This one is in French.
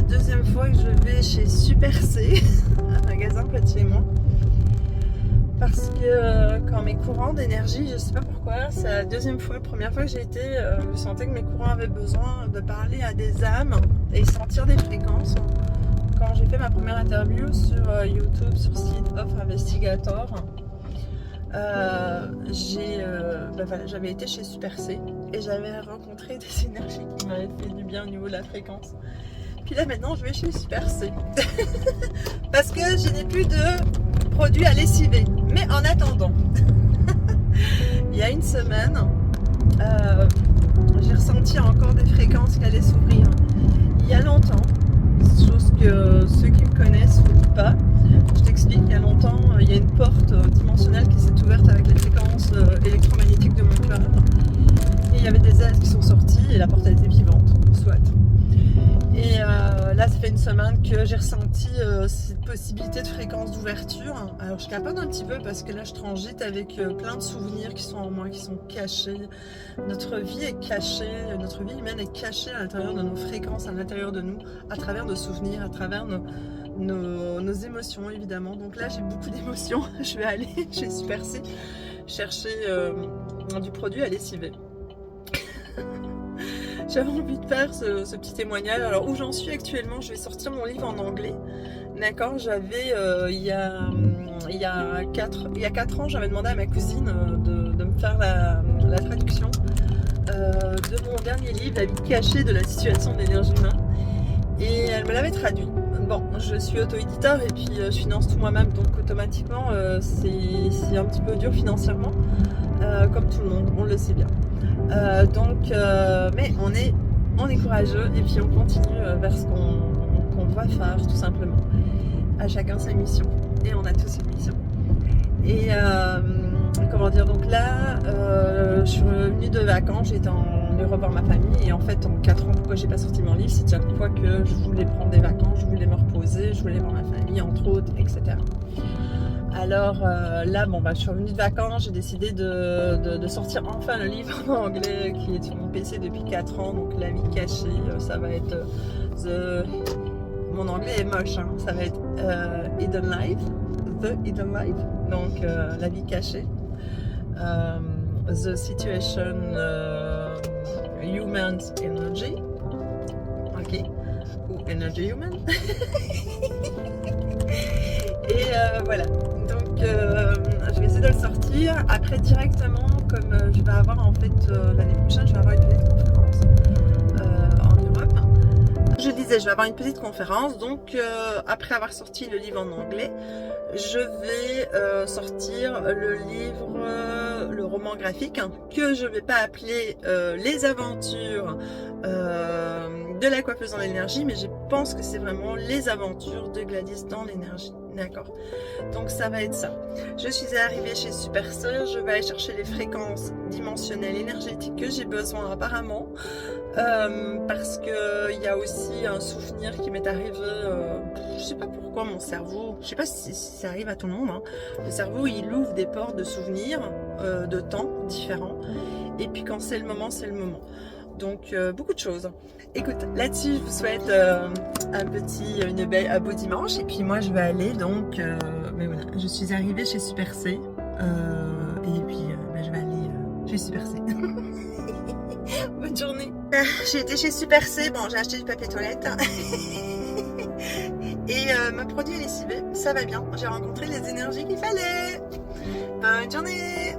deuxième fois que je vais chez Super C, un magasin près de chez moi. Parce que quand mes courants d'énergie, je sais pas pourquoi, c'est la deuxième fois, première fois que j'ai été, je sentais que mes courants avaient besoin de parler à des âmes et sentir des fréquences. Quand j'ai fait ma première interview sur YouTube, sur Seed of Investigator, voilà, j'avais été chez Super C et j'avais rencontré des énergies qui m'avaient fait du bien au niveau de la fréquence. Puis là maintenant je vais chez Super C parce que je n'ai plus de produits à lessiver. Mais en attendant, il y a une semaine, j'ai ressenti encore des fréquences qui allaient s'ouvrir. Il y a longtemps, chose que ceux qui me connaissent ne disent pas. Je t'explique, il y a longtemps, il y a une porte dimensionnelle qui s'est ouverte avec les fréquences électromagnétiques de mon cœur. Et il y avait des ailes qui sont sorties et la porte elle était vivante, soit. Et là, ça fait une semaine que j'ai ressenti cette possibilité de fréquence d'ouverture. Alors, je capote un petit peu parce que là, je transite avec plein de souvenirs qui sont en moi, qui sont cachés. Notre vie est cachée, notre vie humaine est cachée à l'intérieur de nos fréquences, à l'intérieur de nous, à travers nos souvenirs, à travers nos émotions, évidemment. Donc là, j'ai beaucoup d'émotions. Je vais aller chez Super C chercher du produit à lessiver. J'avais envie de faire ce petit témoignage. Alors où j'en suis actuellement, je vais sortir mon livre en anglais. D'accord, j'avais il y a 4 ans, j'avais demandé à ma cousine de me faire la traduction de mon dernier livre, La vie cachée de la situation de l'énergie humaine. Et elle me l'avait traduit. Bon, je suis auto-éditeur et puis je finance tout moi-même, donc automatiquement c'est un petit peu dur financièrement, comme tout le monde, on le sait bien. Mais on est courageux et puis on continue vers ce qu'on doit faire tout simplement. À chacun sa mission et on a tous une mission. Et comment dire, donc là je suis revenue de vacances, j'étais en Europe voir ma famille et en fait en 4 ans pourquoi j'ai pas sorti mon livre, c'est chaque fois que je voulais prendre des vacances, je voulais me reposer, je voulais voir ma famille entre autres, etc. Alors là, je suis revenue de vacances, j'ai décidé de sortir enfin le livre en anglais qui est sur mon PC depuis 4 ans, donc La vie cachée, ça va être mon anglais est moche, hein, ça va être Hidden Life, The Hidden Life, donc La vie cachée, The Situation Human's Energy, ok, ou Energy Human, et voilà. Donc je vais essayer de le sortir. Après directement, comme je vais avoir en fait l'année prochaine, je vais avoir une petite conférence en Europe. Je disais, je vais avoir une petite conférence. Donc après avoir sorti le livre en anglais, je vais sortir le livre, le roman graphique que je vais pas appeler Les aventures de la coiffeuse dans l'énergie, mais je pense que c'est vraiment les aventures de Gladys dans l'énergie. D'accord, donc ça va être ça. Je suis arrivée chez Super C, je vais aller chercher les fréquences dimensionnelles énergétiques que j'ai besoin apparemment, parce que il y a aussi un souvenir qui m'est arrivé, je sais pas pourquoi mon cerveau, je sais pas si ça arrive à tout le monde, hein. Le cerveau il ouvre des portes de souvenirs, de temps différents, et puis quand c'est le moment, c'est le moment. Donc beaucoup de choses. Écoute, là-dessus je vous souhaite un beau dimanche et puis moi je vais aller donc mais voilà, je suis arrivée chez Super C et puis je vais aller chez Super C. Bonne journée. J'ai été chez Super C, bon j'ai acheté du papier toilette et mon produit est lessivé, ça va bien, j'ai rencontré les énergies qu'il fallait. Bonne journée.